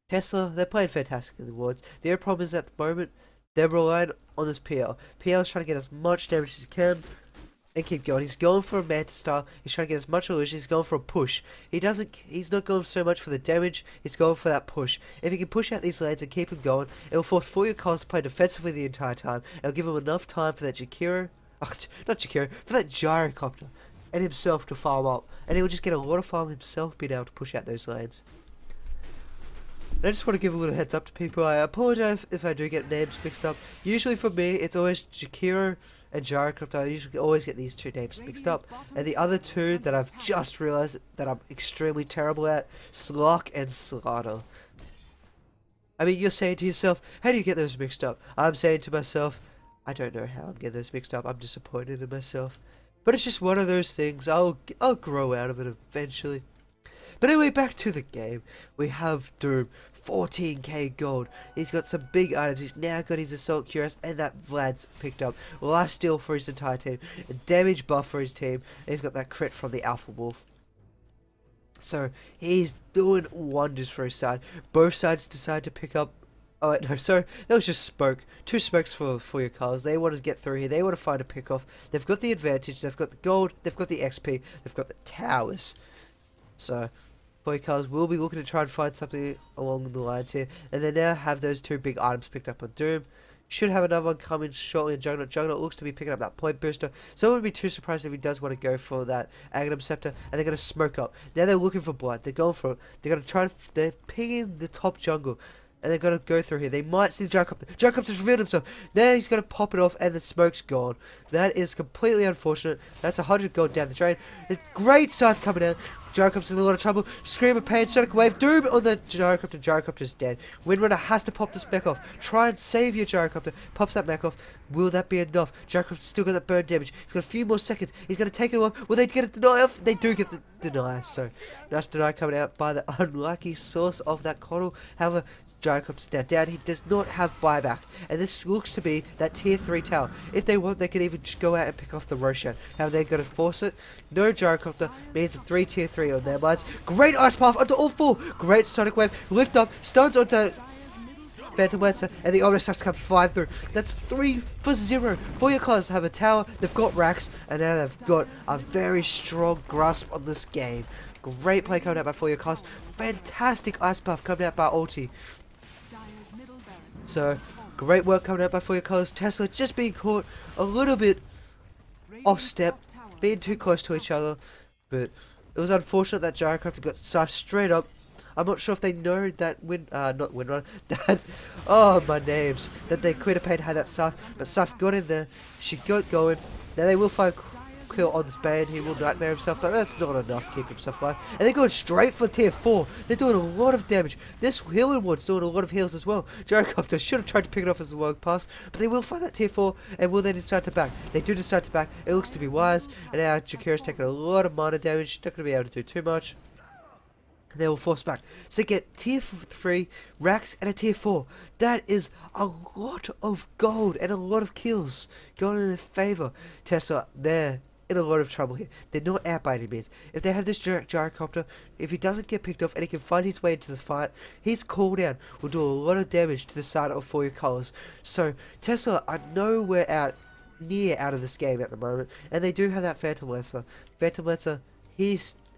Tesla, they're playing fantastic in the wards. The only problem is at the moment they're relying on this PL. PL is trying to get as much damage as he can and keep going. He's going for a Manta Star. He's trying to get as much illusion. He's going for a push. He's not going so much for the damage. He's going for that push. If he can push out these lanes and keep him going, it'll force For Your Colours to play defensively the entire time. It'll give him enough time for that for that Gyrocopter and himself to farm up. And he'll just get a lot of farm himself being able to push out those lanes. And I just want to give a little heads up to people. I apologize if I do get names mixed up. Usually for me, it's always Jakiro and Gyrocopter. I usually always get these 2 names mixed up. And the other 2 that I've just realized that I'm extremely terrible at, Slock and Slaughter. I mean, you're saying to yourself, how do you get those mixed up? I'm saying to myself, I don't know how I'm getting those mixed up. I'm disappointed in myself. But it's just one of those things. I'll grow out of it eventually. But anyway, back to the game. We have Doom, 14k gold. He's got some big items. He's now got his Assault Cuirass, and that Vlad's picked up. Lifesteal for his entire team, a damage buff for his team, and he's got that crit from the Alpha Wolf. So he's doing wonders for his side. Both sides decide to pick up. Oh no, sorry, that was just smoke. 2 smokes for your cars. They want to get through here. They want to find a pick off. They've got the advantage. They've got the gold. They've got the XP. They've got the towers. So For Your Colours will be looking to try and find something along the lines here. And they now have those 2 big items picked up on Doom. Should have another one coming shortly in Juggernaut. Juggernaut looks to be picking up that point booster. So I wouldn't be too surprised if he does want to go for that Aghanim Scepter. And they're going to smoke up. Now they're looking for blood. They're going for it. They're going to try and... They're pinging the top jungle. And they're going to go through here. They might see the Gyrocopter. Gyrocopter's revealed himself. Now he's going to pop it off and the smoke's gone. That is completely unfortunate. That's 100 gold down the drain. A great scythe coming out. Gyrocopter's in a lot of trouble. Scream of pain. Sonic Wave. Doom on the Gyrocopter. Gyrocopter's dead. Windrunner has to pop this mech off. Try and save your Gyrocopter. Pops that mech off. Will that be enough? Gyrocopter's still got that burn damage. He's got a few more seconds. He's going to take it off. Will they get a deny off? They do get the deny. So, nice deny coming out by the unlucky source of that coddle. However, gyrocopters now down. He does not have buyback, and this looks to be that tier 3 tower. If they want, they can even just go out and pick off the Roshan. How they're going to force it? No gyrocopter means a 3 tier 3 on their minds. Great ice path onto all 4. Great sonic wave. Lift up. Stuns onto Phantom Lancer, and the Omnistructs comes flying through. That's 3 for 0. For your colours have a tower, they've got racks, and now they've got a very strong grasp on this game. Great play coming out by For Your Colours. Fantastic ice buff coming out by ulti. So, great work coming out by For Your Colours. Tesla just being caught a little bit off step, being too close to each other, but it was unfortunate that Gyrocopter got scythed straight up. I'm not sure if they know that not Windrunner, that, oh my names, that they Queen of Pain had that Scythe, but Scythe got in there, she got going. Now they will find kill on this Bane, he will nightmare himself, but that's not enough to keep himself alive. And they're going straight for tier 4, they're doing a lot of damage. This healing ward's doing a lot of heals as well. Gyrocopter should have tried to pick it off as a long pass, but they will find that tier 4, and will they decide to back? They do decide to back, it looks to be wise, and now Jakira's taking a lot of minor damage, not going to be able to do too much. They will force back. So get tier 3 racks and a tier 4. That is a lot of gold and a lot of kills going in their favour. Tesla, they're in a lot of trouble here. They're not out by any means. If they have this gyrocopter, if he doesn't get picked off and he can find his way into this fight, his cooldown will do a lot of damage to the side of For Your Colours. So Tesla are nowhere near out of this game at the moment, and they do have that Phantom Lancer. Phantom Lancer,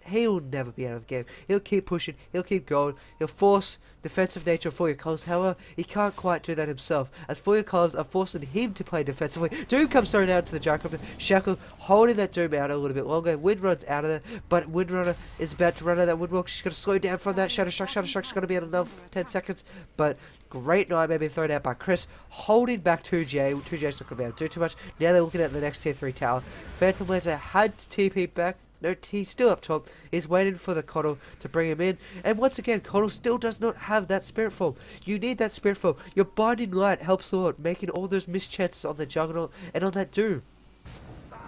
he'll never be out of the game. He'll keep pushing, he'll keep going, he'll force defensive nature of For Your Colours. However, he can't quite do that himself, as For Your Colours are forcing him to play defensively. Doom comes throwing out to the Gyrocopter. Shackle holding that Doom out a little bit longer. Windrun's out of there, but Windrunner is about to run out of that Windwalk. She's going to slow down from that Shadow Strike. Shadow Strike's going to be at another 10 seconds, but great Nightmare being thrown out by Chris, holding back 2J. 2J's not going to be able to do too much. Now they're looking at the next tier 3 tower. Phantom Lancer had to TP back. No, he's still up top. He's waiting for the Coddle to bring him in. And once again, Coddle still does not have that Spirit Form. You need that Spirit Form. Your Binding Light helps a lot, making all those mischances on the Juggernaut and on that Doom.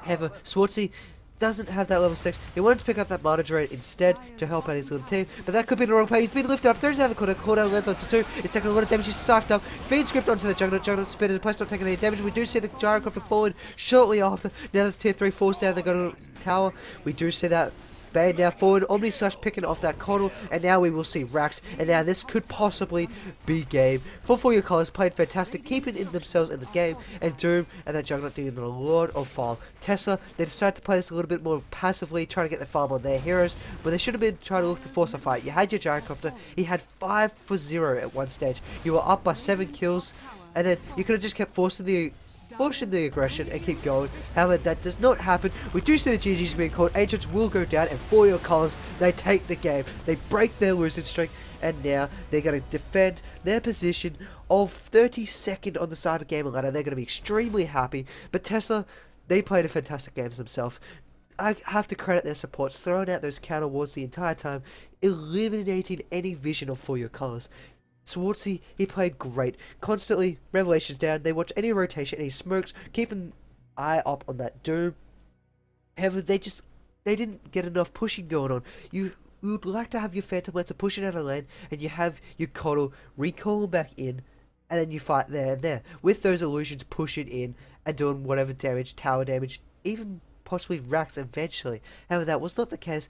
However, Swartzy doesn't have that level 6. He wanted to pick up that Mana Drain instead to help out his little team, but that could be the wrong play. He's been lifted up, throws down the corner, cooldown lands onto 2. It's taking a lot of damage, he's scythed up. Feed script onto the Juggernaut, Juggernaut spin in place, not taking any damage. We do see the Gyrocopter falling shortly after. Now the tier 3 falls down, they go to the tower. We do see that Bane now forward, Omnislash picking off that Coddle, and now we will see racks, and now this could possibly be game. For Your Colours played fantastic, keeping in themselves in the game, and Doom and that Juggernaut doing a lot of farm. Tesla, they decided to play this a little bit more passively, trying to get the farm on their heroes, but they should have been trying to look to force a fight. You had your Gyrocopter, he had 5 for 0 at one stage. You were up by 7 kills, and then you could have just kept forcing the aggression and keep going. However, that does not happen. We do see the GGs being called. Ancients will go down, and For Your Colours, they take the game. They break their losing streak, and now they're going to defend their position of 32nd on the Cybergamer Ladder. They're going to be extremely happy. But Tesla, they played a fantastic game themselves. I have to credit their supports, throwing out those counter wards the entire time, eliminating any vision of For Your Colours. Swartzy, he played great. Constantly, Revelations down, they watch any rotation, any smokes, keep an eye up on that Doom. However, they didn't get enough pushing going on. You would like to have your Phantom Lancer pushing out of lane, and you have your Coddle recall back in, and then you fight there and there. With those illusions pushing in, and doing whatever damage, tower damage, even possibly racks eventually. However, that was not the case.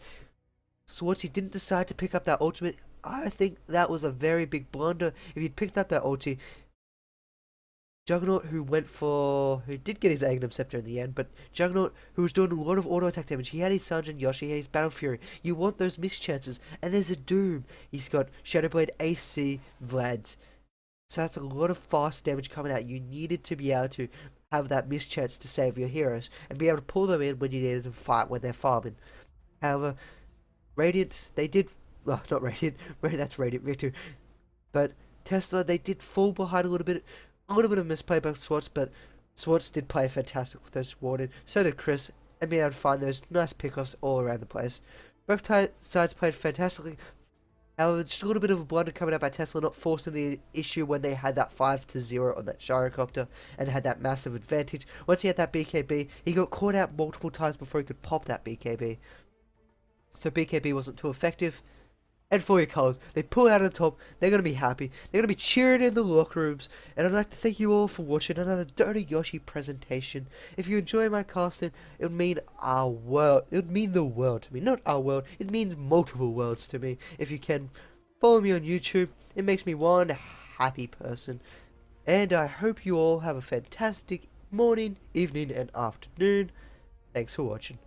Swartzy didn't decide to pick up that ultimate. I think that was a very big blunder. If he'd picked up that ulti, Juggernaut, who did get his Aghanim Scepter in the end, but Juggernaut, who was doing a lot of auto attack damage, he had his Sanjin Yoshi, he had his Battle Fury. You want those mischances, and there's a Doom. He's got Shadowblade, AC, Vlad. So that's a lot of fast damage coming out. You needed to be able to have that mischance to save your heroes, and be able to pull them in when you needed to fight when they're farming. However, Radiant, they did. Well, not Radiant. That's Radiant Victor. But Tesla, they did fall behind a little bit of misplay by Swartz, but Swartz did play fantastic with those warded. So did Chris, and being able to find those nice pickoffs all around the place. Both sides played fantastically. However, just a little bit of a blunder coming out by Tesla, not forcing the issue when they had that 5 to 0 on that Gyrocopter and had that massive advantage. Once he had that BKB, he got caught out multiple times before he could pop that BKB. So BKB wasn't too effective. and 4 colors. They pull out on top. They're going to be happy. They're going to be cheering in the locker rooms. And I'd like to thank you all for watching another Dota Yoshi presentation. If you enjoy my casting, it would mean our world. It would mean the world to me. Not our world. It means multiple worlds to me. If you can follow me on YouTube, it makes me one happy person. And I hope you all have a fantastic morning, evening, and afternoon. Thanks for watching.